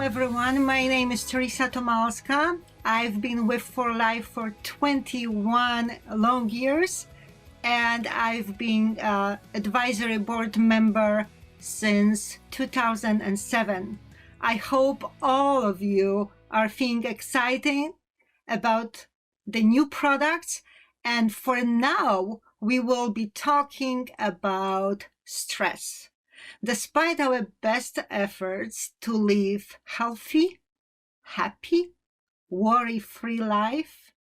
everyone, my name is Teresa Tomalska. I've been with 4Life for 21 long years, and I've been advisory board member since 2007. I hope all of you are feeling excited about the new products, and for now we will be talking about stress. Despite our best efforts to live healthy, happy, worry-free life,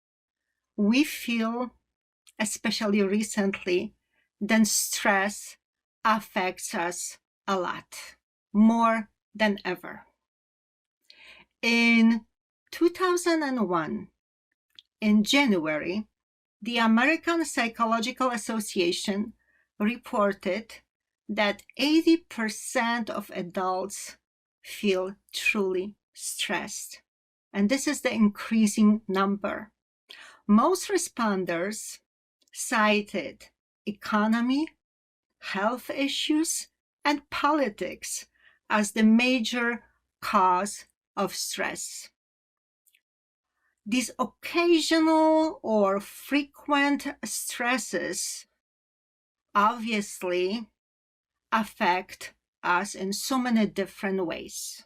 we feel, especially recently, that stress affects us a lot, more than ever. In 2001, in January, the American Psychological Association reported that 80% of adults feel truly stressed. And this is the increasing number. Most responders cited economy, health issues, and politics as the major cause of stress. These occasional or frequent stresses obviously affect us in so many different ways.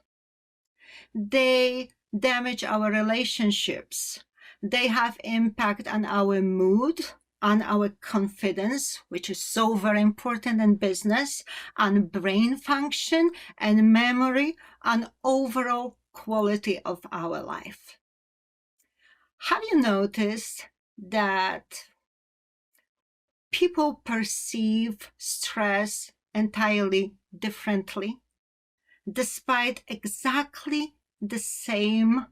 They damage our relationships. They have impact on our mood, on our confidence, which is so very important in business, on brain function and memory, on overall quality of our life. Have you noticed that people perceive stress entirely differently, despite exactly the same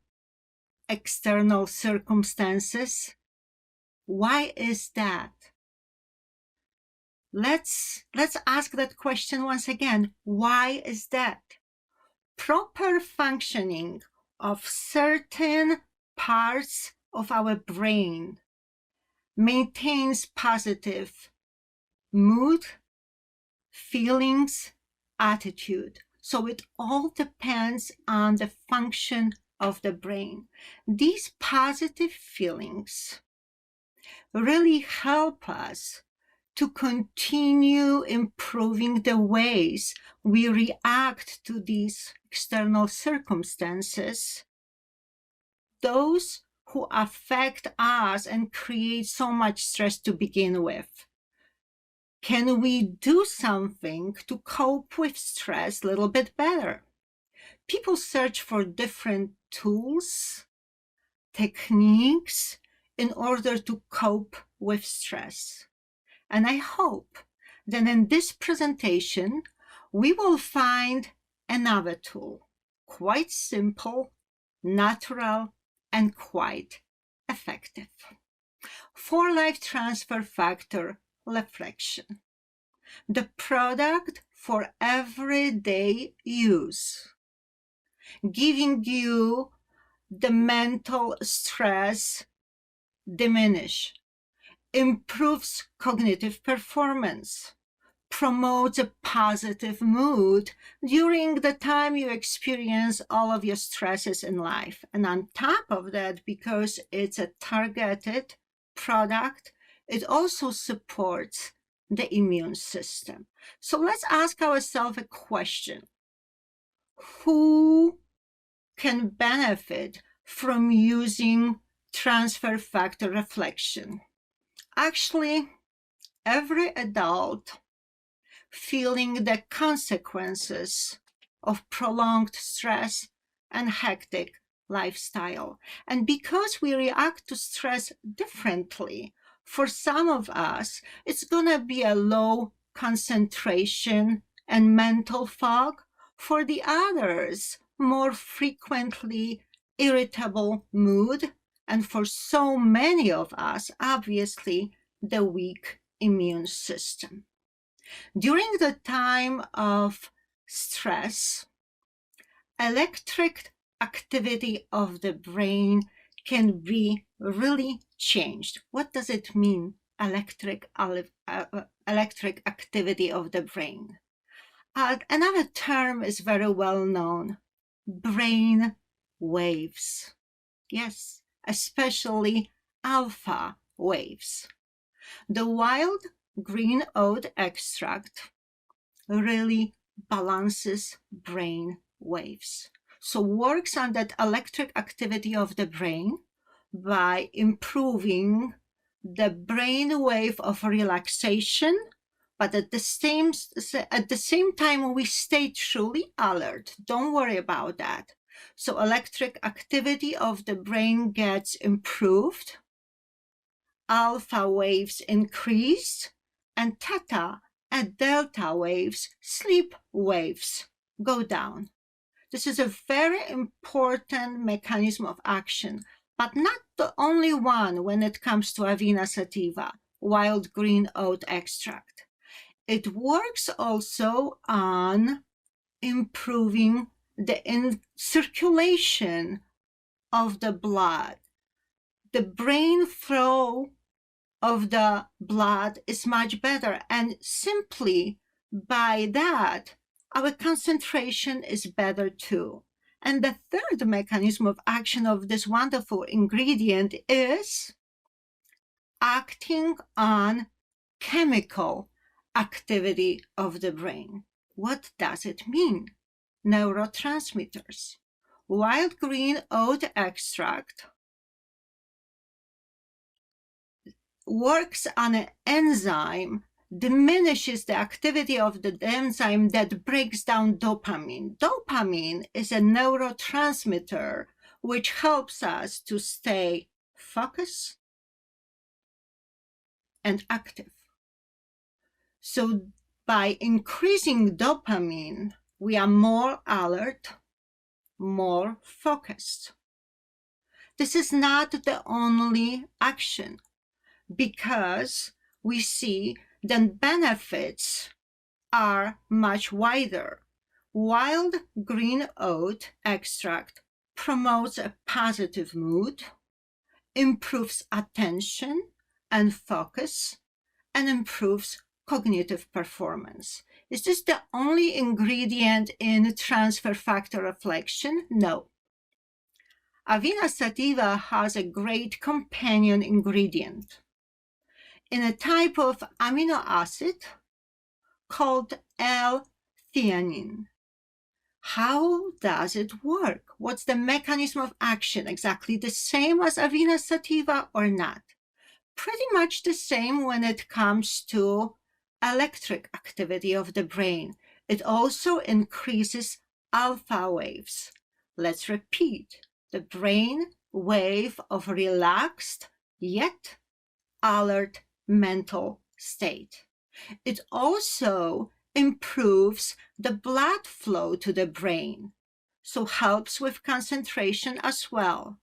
external circumstances? Why is that? Let's ask that question once again. Why is that? Proper functioning of certain parts of our brain maintains positive mood, feelings, attitude. So it all depends on the function of the brain. These positive feelings really help us to continue improving the ways we react to these external circumstances, those who affect us and create so much stress to begin with. Can we do something to cope with stress a little bit better? People search for different tools, techniques in order to cope with stress. And I hope that in this presentation, we will find another tool, quite simple, natural, and quite effective. 4Life Transfer Factor Reflexion, the product for everyday use, giving you the mental stress diminish, improves cognitive performance, promotes a positive mood during the time you experience all of your stresses in life. And on top of that, because it's a targeted product, it also supports the immune system. So let's ask ourselves a question. Who can benefit from using transfer factor reflection? Actually, every adult feeling the consequences of prolonged stress and hectic lifestyle. And because we react to stress differently, for some of us, it's going to be a low concentration and mental fog. For the others, more frequently irritable mood. And for so many of us, obviously, the weak immune system. During the time of stress, electric activity of the brain can be really changed. What does it mean, electric activity of the brain? Another term is very well known, brain waves. Yes, especially alpha waves. The wild green oat extract really balances brain waves. So works on that electric activity of the brain by improving the brain wave of relaxation, but at the same time we stay truly alert. Don't worry about that. So electric activity of the brain gets improved, alpha waves increase, and theta and delta waves, sleep waves, go down. This is a very important mechanism of action, but not the only one when it comes to Avena sativa, wild green oat extract. It works also on improving the circulation of the blood. The brain flow of the blood is much better, and simply by that, our concentration is better too. And the third mechanism of action of this wonderful ingredient is acting on chemical activity of the brain. What does it mean? Neurotransmitters. Wild green oat extract works on an enzyme, diminishes the activity of the enzyme that breaks down dopamine. Dopamine is a neurotransmitter which helps us to stay focused and active. So by increasing dopamine, we are more alert, more focused. This is not the only action, because we see the benefits are much wider. Wild green oat extract promotes a positive mood, improves attention and focus, and improves cognitive performance. Is this the only ingredient in transfer factor reflection? No. Avena sativa has a great companion ingredient in a type of amino acid called Ltheanine. How does it work? What's the mechanism of action? Exactly the same as Avena sativa or not? Pretty much the same when it comes to electric activity of the brain. It also increases alpha waves. Let's repeat. The brain wave of relaxed yet alert mental state. It also improves the blood flow to the brain, so helps with concentration as well.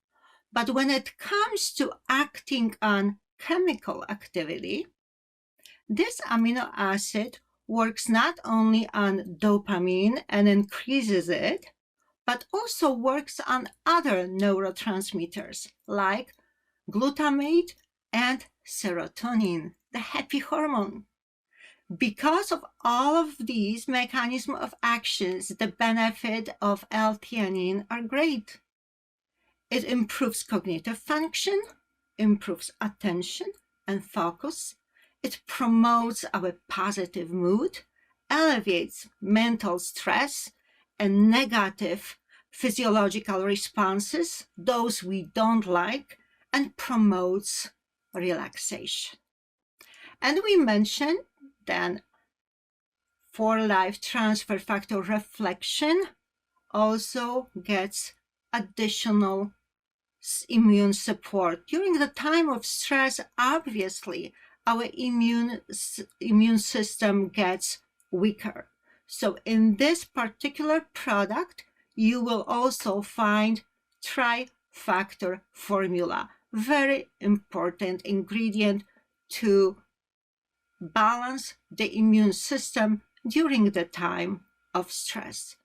But when it comes to acting on chemical activity, this amino acid works not only on dopamine and increases it, but also works on other neurotransmitters like glutamate and serotonin, the happy hormone. Because of all of these mechanisms of actions, the benefit of Ltheanine are great. It improves cognitive function, improves attention and focus. It promotes our positive mood, alleviates mental stress and negative physiological responses, those we don't like, and promotes relaxation. And we mentioned then 4Life transfer factor reflection also gets additional immune support. During the time of stress, obviously, our immune system gets weaker. So in this particular product, you will also find TriFactor Formula, very important ingredient to balance the immune system during the time of stress.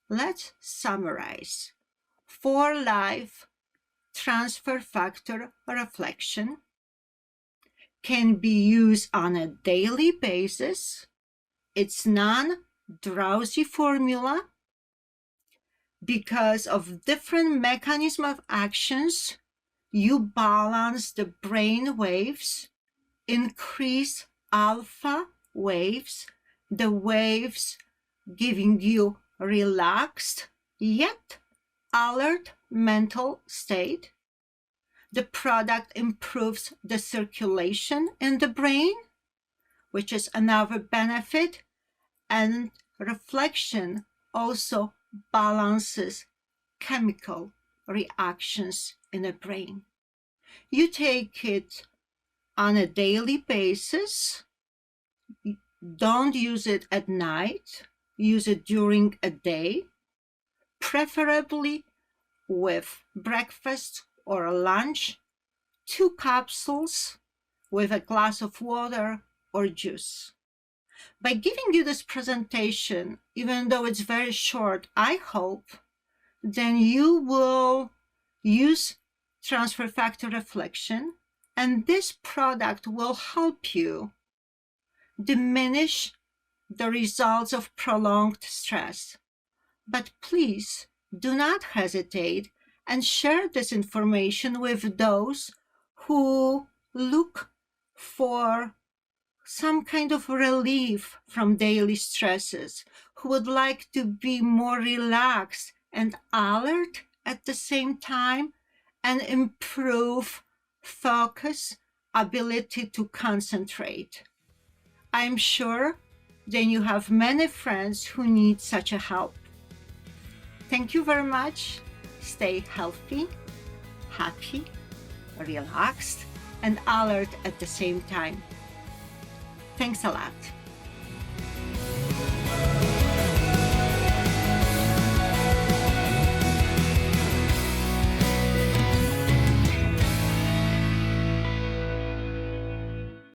Let's summarize. 4Life transfer factor reflection can be used on a daily basis. It's non-drowsy formula. because of different mechanism of actions, you balance the brain waves, increase alpha waves, the waves giving you relaxed yet alert mental state. The product improves the circulation in the brain, which is another benefit, and reflection also balances chemical reactions in the brain. You take it on a daily basis. Don't use it at night. Use it during a day, preferably with breakfast or lunch, 2 capsules with a glass of water or juice. By giving you this presentation, even though it's very short, I hope then you will use transfer factor reflection, and this product will help you diminish the results of prolonged stress. But please do not hesitate and share this information with those who look for some kind of relief from daily stresses, who would like to be more relaxed and alert at the same time, and improve focus, ability to concentrate. I'm sure then you have many friends who need such a help. Thank you very much. Stay healthy, happy, relaxed, and alert at the same time. Thanks a lot.